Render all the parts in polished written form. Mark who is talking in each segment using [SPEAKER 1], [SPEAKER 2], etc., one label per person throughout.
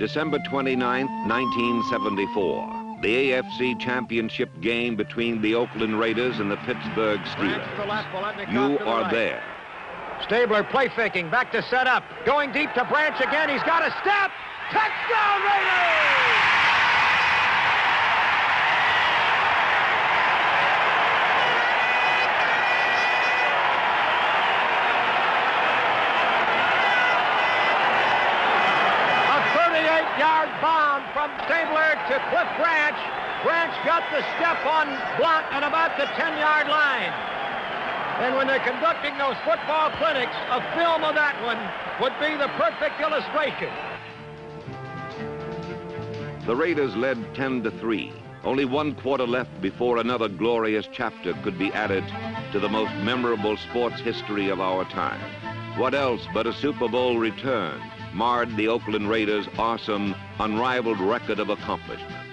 [SPEAKER 1] December 29, 1974, the AFC Championship game between the Oakland Raiders and the Pittsburgh Steelers. You are there.
[SPEAKER 2] Stabler play faking, back to set up. Going deep to Branch again. He's got a step. Touchdown, Raiders! Yard bomb from Stabler to Cliff Branch. Branch got the step on Blount at about the 10-yard line. And when they're conducting those football clinics, a film of that one would be the perfect illustration.
[SPEAKER 1] The Raiders led 10-3. Only one quarter left before another glorious chapter could be added to the most memorable sports history of our time. What else but a Super Bowl return marred the Oakland Raiders' awesome, unrivaled record of accomplishments.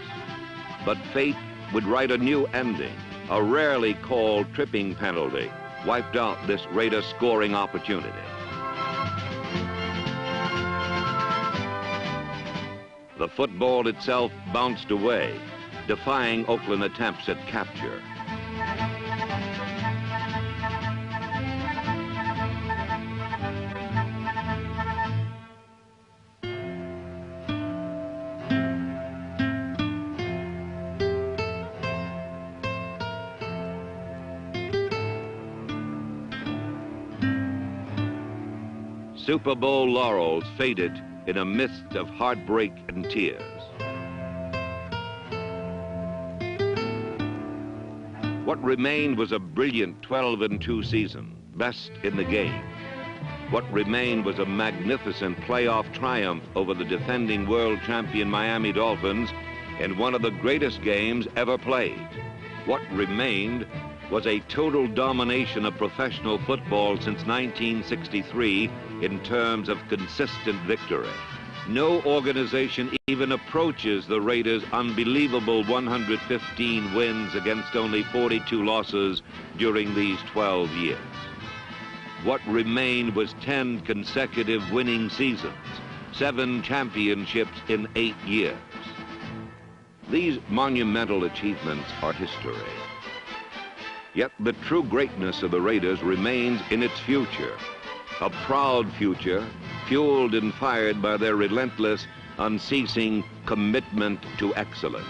[SPEAKER 1] But fate would write a new ending. A rarely called tripping penalty wiped out this Raider scoring opportunity. The football itself bounced away, defying Oakland attempts at capture. Super Bowl laurels faded in a mist of heartbreak and tears. What remained was a brilliant 12-2 season, best in the game. What remained was a magnificent playoff triumph over the defending world champion Miami Dolphins in one of the greatest games ever played. What remained was a total domination of professional football since 1963 in terms of consistent victory. No organization even approaches the Raiders' unbelievable 115 wins against only 42 losses during these 12 years. What remained was 10 consecutive winning seasons, 7 championships in 8 years. These monumental achievements are history. Yet the true greatness of the Raiders remains in its future. A proud future, fueled and fired by their relentless, unceasing commitment to excellence.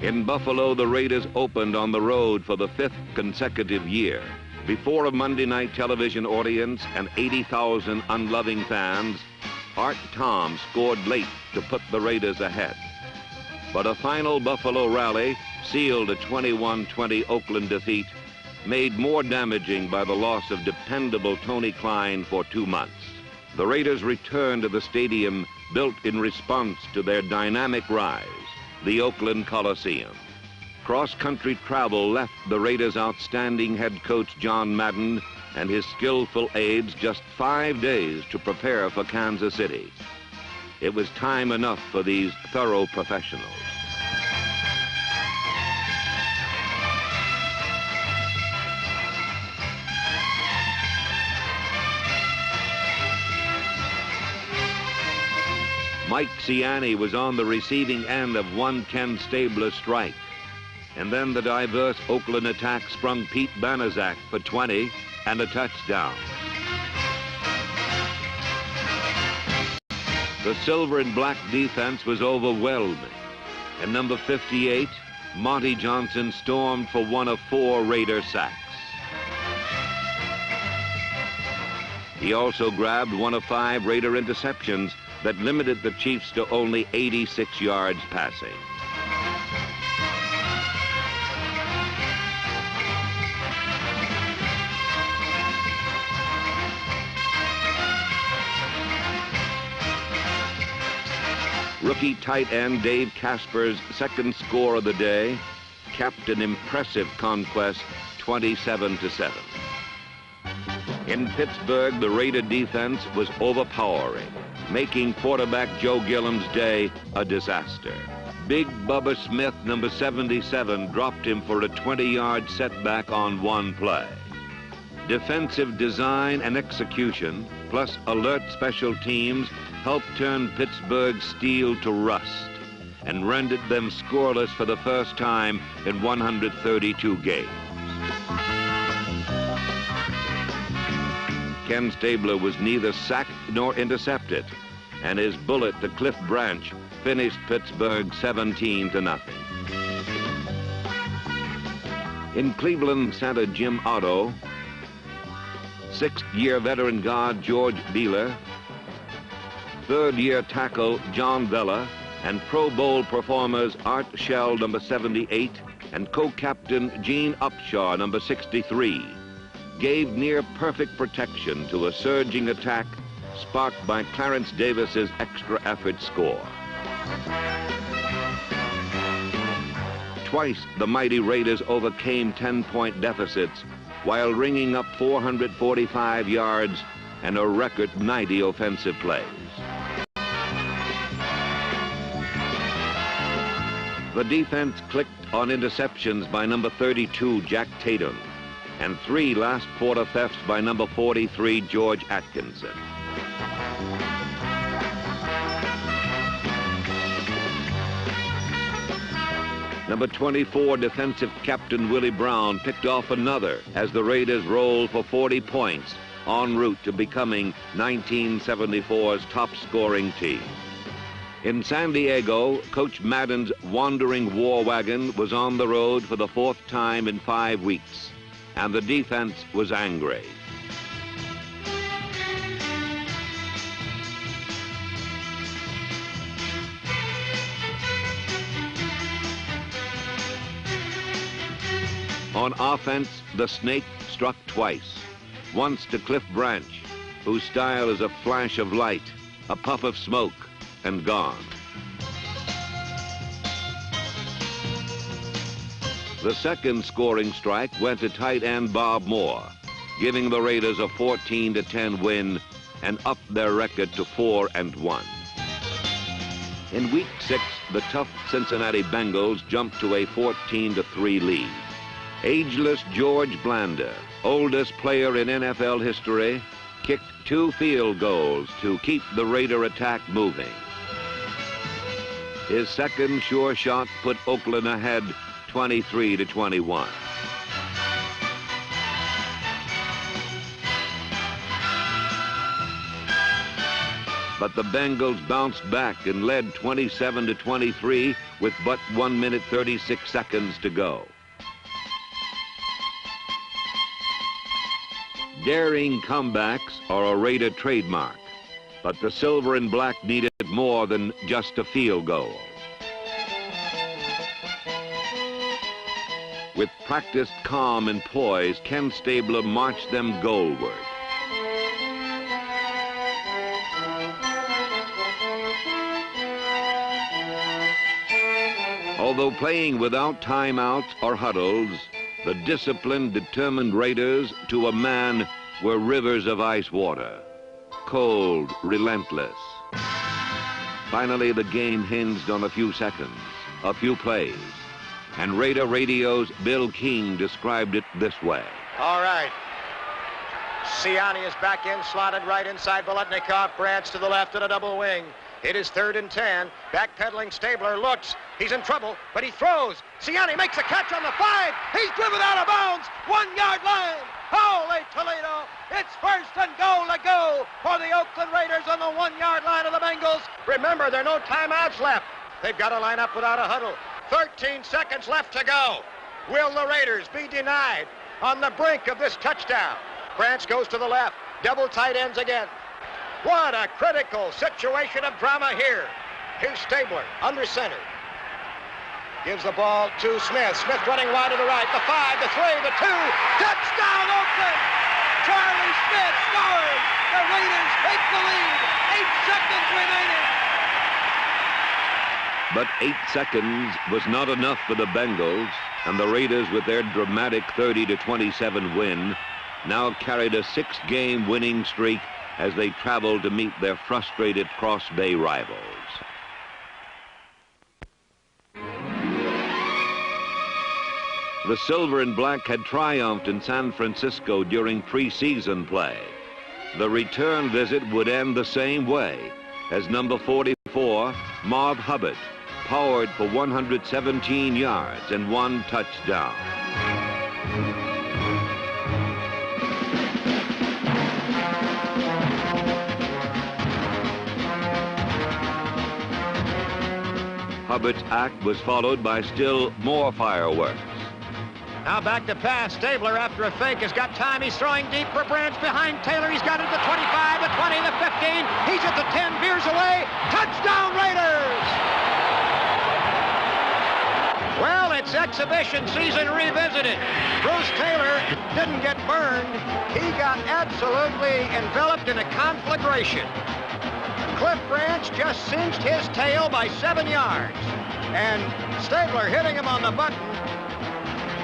[SPEAKER 1] In Buffalo, the Raiders opened on the road for the 5th consecutive year. Before a Monday night television audience and 80,000 unloving fans, Art Tom scored late to put the Raiders ahead. But a final Buffalo rally sealed a 21-20 Oakland defeat, made more damaging by the loss of dependable Tony Klein for 2 months. The Raiders returned to the stadium built in response to their dynamic rise, the Oakland Coliseum. Cross-country travel left the Raiders' outstanding head coach John Madden and his skillful aides just 5 days to prepare for Kansas City. It was time enough for these thorough professionals. Mike Ciani was on the receiving end of one Ken Stabler strike. And then the diverse Oakland attack sprung Pete Banaszak for 20 and a touchdown. The silver and black defense was overwhelming. And number 58, Monty Johnson, stormed for one of 4 Raider sacks. He also grabbed one of 5 Raider interceptions that limited the Chiefs to only 86 yards passing. Rookie tight end Dave Casper's second score of the day capped an impressive conquest, 27-7. In Pittsburgh, the Raider defense was overpowering, making quarterback Joe Gilliam's day a disaster. Big Bubba Smith, number 77, dropped him for a 20-yard setback on one play. Defensive design and execution, plus alert special teams, helped turn Pittsburgh's steel to rust and rendered them scoreless for the first time in 132 games. Ken Stabler was neither sacked nor intercepted, and his bullet to Cliff Branch finished Pittsburgh 17-0. In Cleveland center Jim Otto, sixth-year veteran guard George Beeler, third-year tackle John Vella, and Pro Bowl performers Art Shell, number 78, and co-captain Gene Upshaw, number 63, gave near-perfect protection to a surging attack sparked by Clarence Davis's extra effort score. Twice the mighty Raiders overcame 10-point deficits while ringing up 445 yards and a record 90 offensive plays. The defense clicked on interceptions by number 32, Jack Tatum, and 3 last-quarter thefts by number 43, George Atkinson. Number 24, defensive captain Willie Brown picked off another as the Raiders rolled for 40 points en route to becoming 1974's top-scoring team. In San Diego, Coach Madden's wandering war wagon was on the road for the 4th time in 5 weeks, and the defense was angry. On offense, the snake struck twice. Once to Cliff Branch, whose style is a flash of light, a puff of smoke, and gone. The second scoring strike went to tight end Bob Moore, giving the Raiders a 14-10 win and upped their record to 4-1. In Week 6, the tough Cincinnati Bengals jumped to a 14-3 lead. Ageless George Blanda, oldest player in NFL history, kicked 2 field goals to keep the Raider attack moving. His second sure shot put Oakland ahead 23-21. But the Bengals bounced back and led 27-23 with but 1 minute 36 seconds to go. Daring comebacks are a Raider trademark, but the silver and black needed more than just a field goal. With practiced calm and poise, Ken Stabler marched them goalward. Although playing without timeouts or huddles, the disciplined, determined Raiders to a man were rivers of ice water, cold, relentless. Finally, the game hinged on a few seconds, a few plays, and Raider Radio's Bill King described it this way.
[SPEAKER 2] All right. Siani is back in, slotted right inside Biletnikoff. Branch to the left at a double wing. It is 3rd and 10. Backpedaling Stabler looks. He's in trouble, but he throws. Siani makes a catch on the 5. He's driven out of bounds. 1 yard line. Holy Toledo. It's 1st and goal to go for the Oakland Raiders on the 1 yard line of the Bengals. Remember, there are no timeouts left. They've got to line up without a huddle. 13 seconds left to go. Will the Raiders be denied on the brink of this touchdown? Branch goes to the left. Double tight ends again. What a critical situation of drama here. Here's Stabler under center. Gives the ball to Smith. Smith running wide to the right. The 5, the 3, the 2. Touchdown, Oakland! Charlie Smith scores. The Raiders take the lead. 8 seconds remaining.
[SPEAKER 1] But 8 seconds was not enough for the Bengals, and the Raiders, with their dramatic 30-27 win, now carried a 6-game winning streak as they traveled to meet their frustrated Cross Bay rivals. The Silver and Black had triumphed in San Francisco during preseason play. The return visit would end the same way, as number 44, Marv Hubbard, powered for 117 yards and 1 touchdown. Hubbard's act was followed by still more fireworks.
[SPEAKER 2] Now back to pass. Stabler, after a fake, has got time. He's throwing deep for Branch behind Taylor. He's got it at the 25, the 20, the 15. He's at the 10, veers away. Touchdown, Raiders! Well, it's exhibition season revisited. Bruce Taylor didn't get burned. He got absolutely enveloped in a conflagration. Cliff Branch just cinched his tail by 7 yards. And Stabler, hitting him on the button,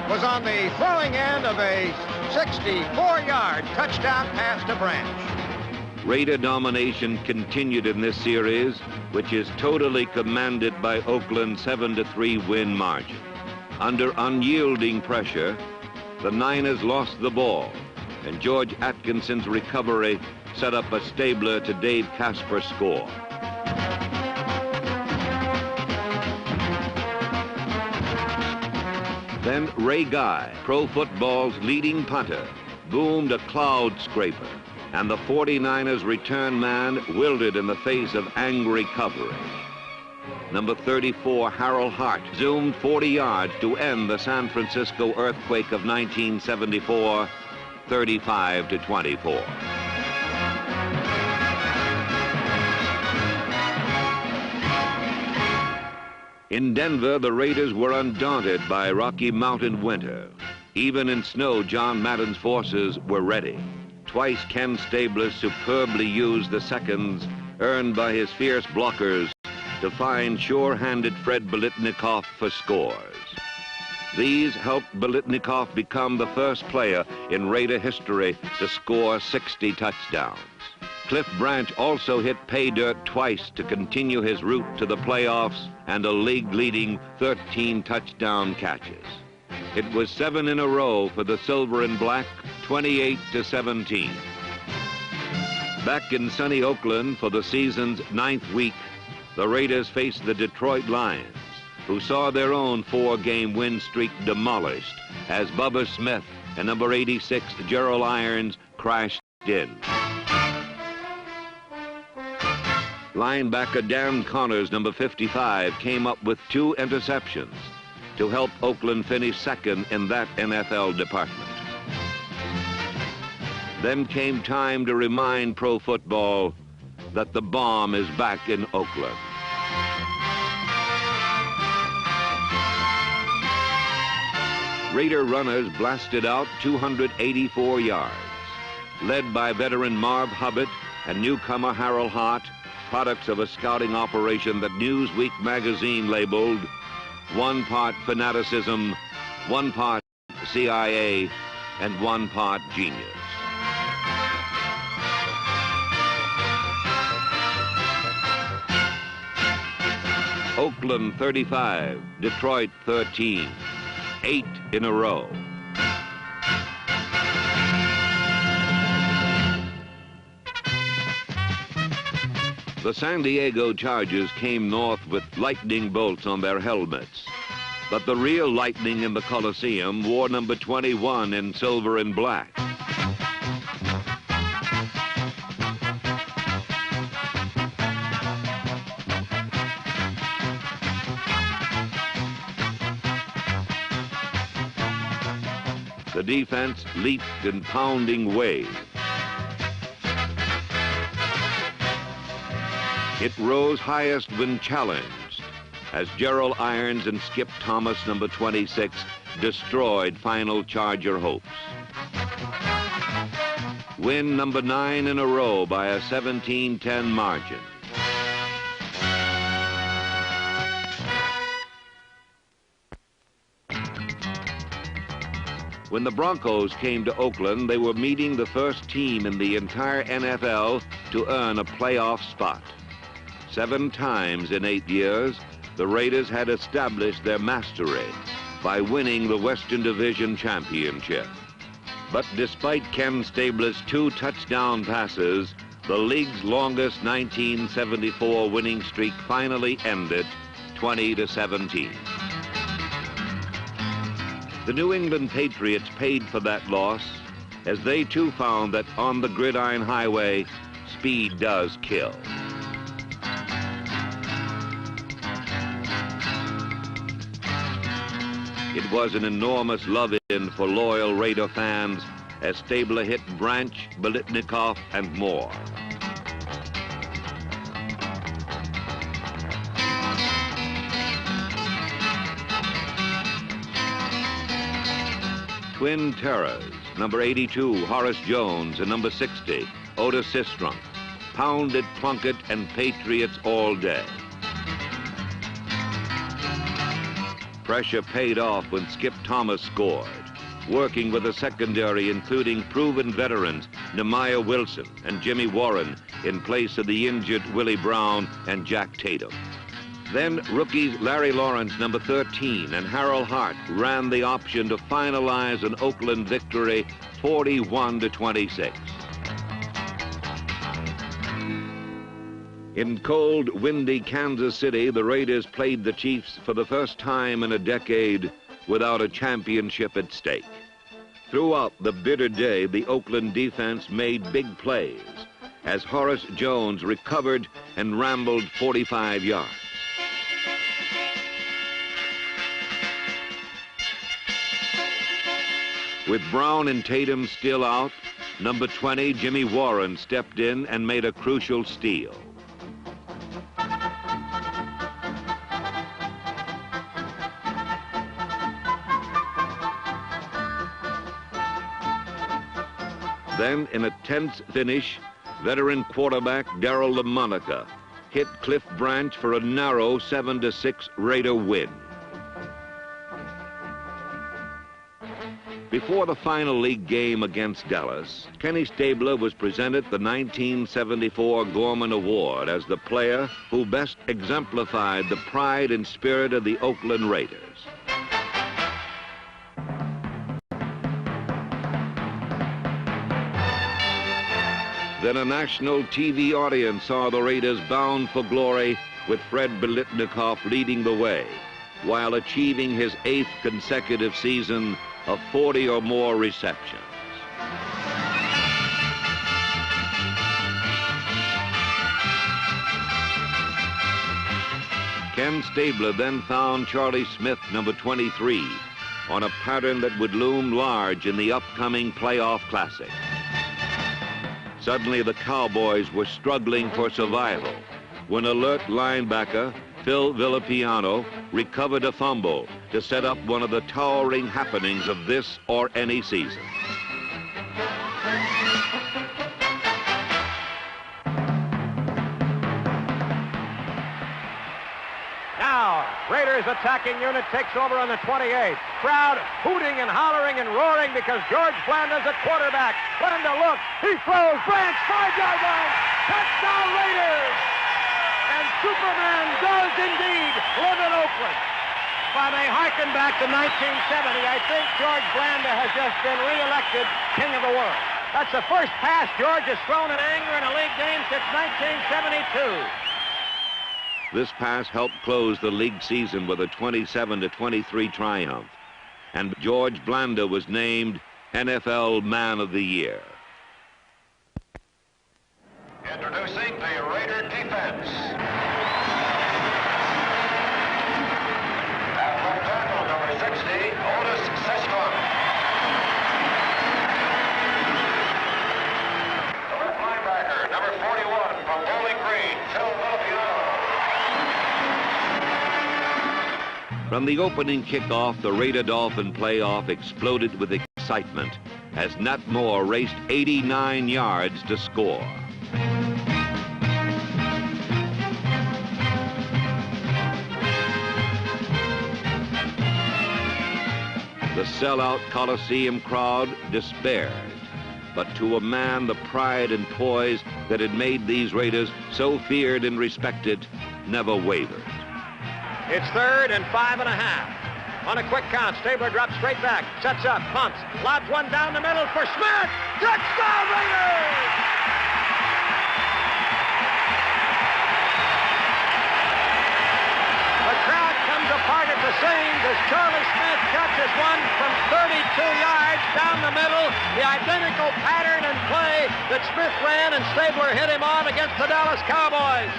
[SPEAKER 2] was on the throwing end of a 64-yard touchdown pass to Branch.
[SPEAKER 1] Raider domination continued in this series, which is totally commanded by Oakland's 7-3 win margin. Under unyielding pressure, the Niners lost the ball, and George Atkinson's recovery set up a Stabler to Dave Casper score. Then Ray Guy, pro football's leading punter, boomed a cloud scraper, and the 49ers return man wilted in the face of angry coverage. Number 34, Harold Hart, zoomed 40 yards to end the San Francisco earthquake of 1974, 35-24. In Denver, the Raiders were undaunted by Rocky Mountain winter. Even in snow, John Madden's forces were ready. Twice Ken Stabler superbly used the seconds earned by his fierce blockers to find sure-handed Fred Biletnikoff for scores. These helped Biletnikoff become the first player in Raider history to score 60 touchdowns. Cliff Branch also hit pay dirt twice to continue his route to the playoffs and a league-leading 13 touchdown catches. It was 7 in a row for the Silver and Black, 28-17. Back in sunny Oakland for the season's 9th week, the Raiders faced the Detroit Lions, who saw their own 4-game win streak demolished as Bubba Smith and number 86, Gerald Irons, crashed in. Linebacker Darren Connors, number 55, came up with 2 interceptions to help Oakland finish second in that NFL department. Then came time to remind pro football that the bomb is back in Oakland. Raider runners blasted out 284 yards, led by veteran Marv Hubbard and newcomer Harold Hart, products of a scouting operation that Newsweek magazine labeled 1 part fanaticism, 1 part CIA, and 1 part genius. Oakland 35, Detroit 13, 8 in a row. The San Diego Chargers came north with lightning bolts on their helmets. But the real lightning in the Coliseum wore number 21 in silver and black. The defense leaped in pounding waves. It rose highest when challenged, as Gerald Irons and Skip Thomas, number 26, destroyed final Charger hopes. Win number 9 in a row by a 17-10 margin. When the Broncos came to Oakland, they were meeting the first team in the entire NFL to earn a playoff spot. 7 times in 8 years, the Raiders had established their mastery by winning the Western Division Championship. But despite Ken Stabler's 2 touchdown passes, the league's longest 1974 winning streak finally ended 20-17. The New England Patriots paid for that loss, as they too found that on the gridiron highway, speed does kill. It was an enormous love-in for loyal Raider fans as Stabler hit Branch, Biletnikoff, and more. Twin terrors, number 82, Horace Jones, and number 60, Otis Sistrunk, pounded Plunkett and Patriots all day. Pressure paid off when Skip Thomas scored, working with a secondary including proven veterans Nehemiah Wilson and Jimmy Warren in place of the injured Willie Brown and Jack Tatum. Then rookies Larry Lawrence, number 13, and Harold Hart ran the option to finalize an Oakland victory 41-26. In cold, windy Kansas City, the Raiders played the Chiefs for the first time in a decade without a championship at stake. Throughout the bitter day, the Oakland defense made big plays as Horace Jones recovered and rambled 45 yards. With Brown and Tatum still out, number 20, Jimmy Warren, stepped in and made a crucial steal. Then, in a tense finish, veteran quarterback Darryl LaMonica hit Cliff Branch for a narrow 7-6 Raider win. Before the final league game against Dallas, Kenny Stabler was presented the 1974 Gorman Award as the player who best exemplified the pride and spirit of the Oakland Raiders. Then a national TV audience saw the Raiders bound for glory with Fred Biletnikoff leading the way while achieving his 8th consecutive season of 40 or more receptions. Ken Stabler then found Charlie Smith, number 23, on a pattern that would loom large in the upcoming playoff classic. Suddenly, the Cowboys were struggling for survival when alert linebacker Phil Villapiano recovered a fumble to set up one of the towering happenings of this or any season.
[SPEAKER 2] Now, Raiders attacking unit takes over on the 28th. Crowd hooting and hollering and roaring because George Blanda's at quarterback. Blanda looks, he throws, Branch, 5-yard line, touchdown Raiders! And Superman does indeed live in Oakland. If I may harken back to 1970, I think George Blanda has just been re-elected King of the World. That's the first pass George has thrown in anger in a league game since 1972.
[SPEAKER 1] This pass helped close the league season with a 27-23 triumph, and George Blanda was named NFL Man of the Year.
[SPEAKER 3] Introducing the Raider defense. At left tackle, number 60, Otis Sistrunk. The left linebacker, number 41, from Bowling Green, Phil Villapiano.
[SPEAKER 1] From the opening kickoff, the Raider Dolphin playoff exploded with excitement as Nat Moore raced 89 yards to score. The sellout Coliseum crowd despaired. But to a man, the pride and poise that had made these Raiders so feared and respected never wavered.
[SPEAKER 2] It's 3rd and 5.5. On a quick count, Stabler drops straight back, sets up, pumps, lobs one down the middle for Smith. Touchdown, Raiders! The crowd comes apart at the seams as Charlie Smith catches one from 32 yards down the middle. The identical pattern and play that Smith ran and Stabler hit him on against the Dallas Cowboys.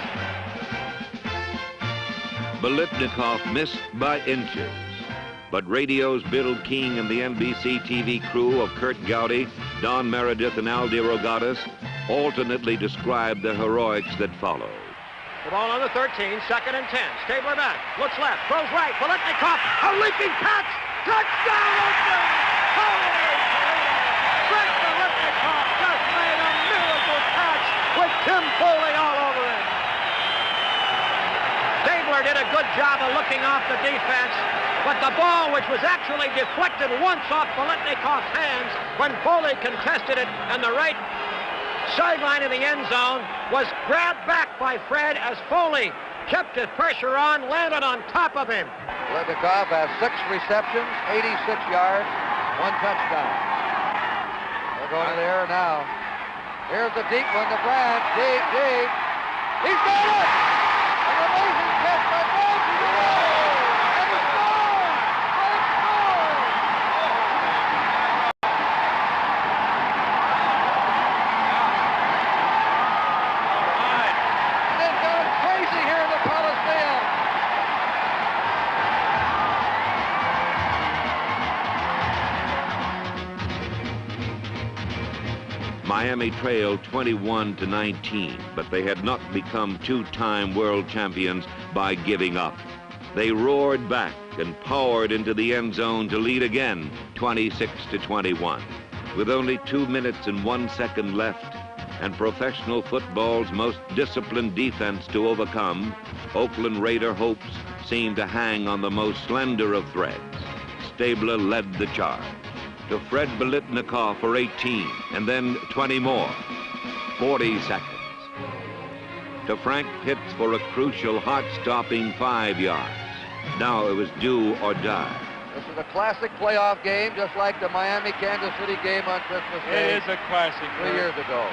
[SPEAKER 1] Biletnikoff missed by inches. But radio's Bill King and the NBC TV crew of Kurt Gowdy, Don Meredith, and Al DeRogatis alternately described the heroics that followed.
[SPEAKER 2] The ball on the 13, 2nd and 10. Stabler back, looks left, throws right. Biletnikoff, a leaping catch. Touchdown, Oakland! Holy Toledo! Fred Biletnikoff just made a miracle catch with Tim Foley all over him. Stabler did a good job of looking off the defense, but the ball, which was actually deflected once off Biletnikoff's hands when Foley contested it, and the right sideline of the end zone was grabbed back by Fred as Foley kept his pressure on, landed on top of him.
[SPEAKER 4] Biletnikoff has 6 receptions, 86 yards, 1 touchdown. They're going to the air now. Here's the deep one to Branch, deep. He's got it! An amazing catch by Branch. And it's gone! Branch scores! They've gone crazy here in the Coliseum.
[SPEAKER 1] Miami trailed 21-19, but they had not become 2-time world champions by giving up. They roared back and powered into the end zone to lead again, 26-21. With only 2 minutes and 1 second left, and professional football's most disciplined defense to overcome, Oakland Raider hopes seemed to hang on the most slender of threads. Stabler led the charge. To Fred Biletnikoff for 18, and then 20 more. 40 seconds. To Frank Pitts for a crucial, heart-stopping 5 yards. Now it was do or die.
[SPEAKER 4] This is a classic playoff game, just like the Miami-Kansas City game on Christmas Day.
[SPEAKER 5] It is a classic.
[SPEAKER 4] 3 years ago.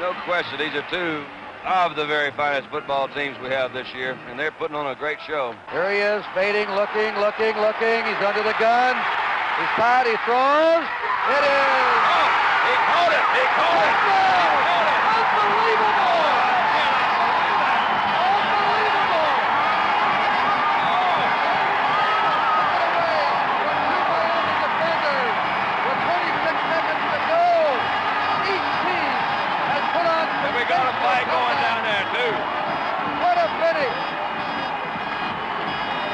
[SPEAKER 6] No question, these are two of the very finest football teams we have this year, and they're putting on a great show.
[SPEAKER 4] Here he is, fading, looking. He's under the gun. He's caught, he throws. It is.
[SPEAKER 6] Oh, he caught it. He caught it.
[SPEAKER 4] Unbelievable. Defenders with 26 seconds to go. Each team has put on.
[SPEAKER 6] And we got a flag going down there, too.
[SPEAKER 4] What a finish.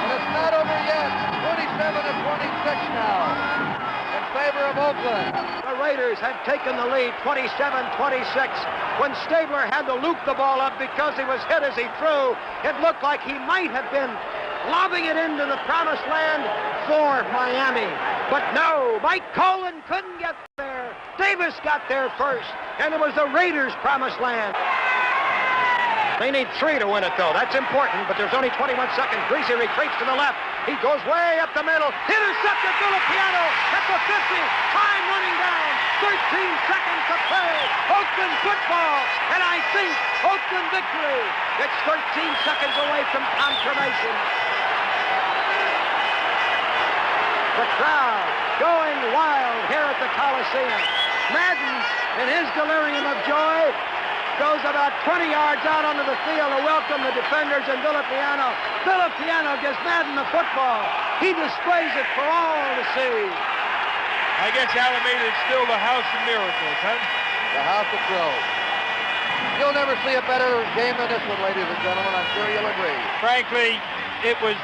[SPEAKER 4] And it's not over yet. 27-26 now in favor of Oakland.
[SPEAKER 2] The Raiders had taken the lead 27-26 when Stabler had to loop the ball up because he was hit as he threw. It looked like he might have been lobbing it into the promised land for Miami. But no, Mike Colin couldn't get there. Davis got there first, and it was the Raiders' promised land. They need 3 to win it, though. That's important, but there's only 21 seconds. Greasy retreats to the left. He goes way up the middle. Intercepted Villapiano at the 50. Time running down. 13 seconds to play. Oakland football. And I think Oakland victory. It's 13 seconds away from confirmation. The crowd going wild here at the Coliseum. Madden, in his delirium of joy, goes about 20 yards out onto the field to welcome the defenders and Villapiano. Villapiano gives Madden the football. He displays it for all to see.
[SPEAKER 5] I guess Alameda is still the house of miracles, huh?
[SPEAKER 4] The house of thrills. You'll never see a better game than this one, ladies and gentlemen. I'm sure you'll agree.
[SPEAKER 5] Frankly, it was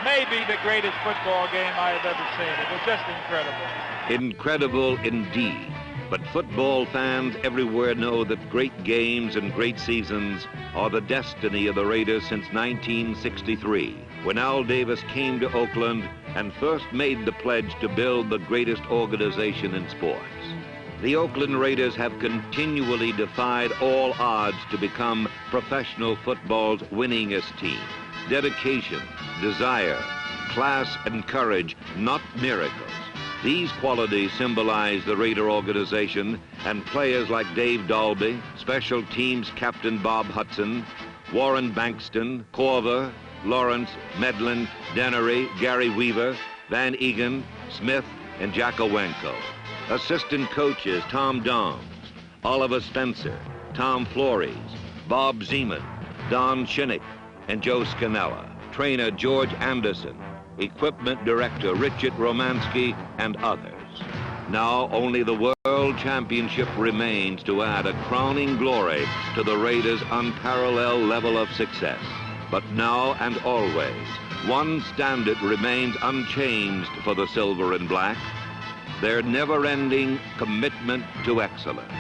[SPEAKER 5] maybe the greatest football game I have ever seen. It was just incredible.
[SPEAKER 1] Incredible indeed. But football fans everywhere know that great games and great seasons are the destiny of the Raiders since 1963, when Al Davis came to Oakland and first made the pledge to build the greatest organization in sports. The Oakland Raiders have continually defied all odds to become professional football's winningest team. Dedication, desire, class, and courage, not miracles. These qualities symbolize the Raider organization, and players like Dave Dalby, special teams captain Bob Hudson, Warren Bankston, Corver, Lawrence, Medlin, Dennery, Gary Weaver, Van Egan, Smith, and Jack Owenko. Assistant coaches Tom Downs, Oliver Spencer, Tom Flores, Bob Zeman, Don Shinnick, and Joe Scannella. Trainer George Anderson, equipment director Richard Romansky, and others. Now only the World Championship remains to add a crowning glory to the Raiders' unparalleled level of success. But now and always, one standard remains unchanged for the Silver and Black: their never-ending commitment to excellence.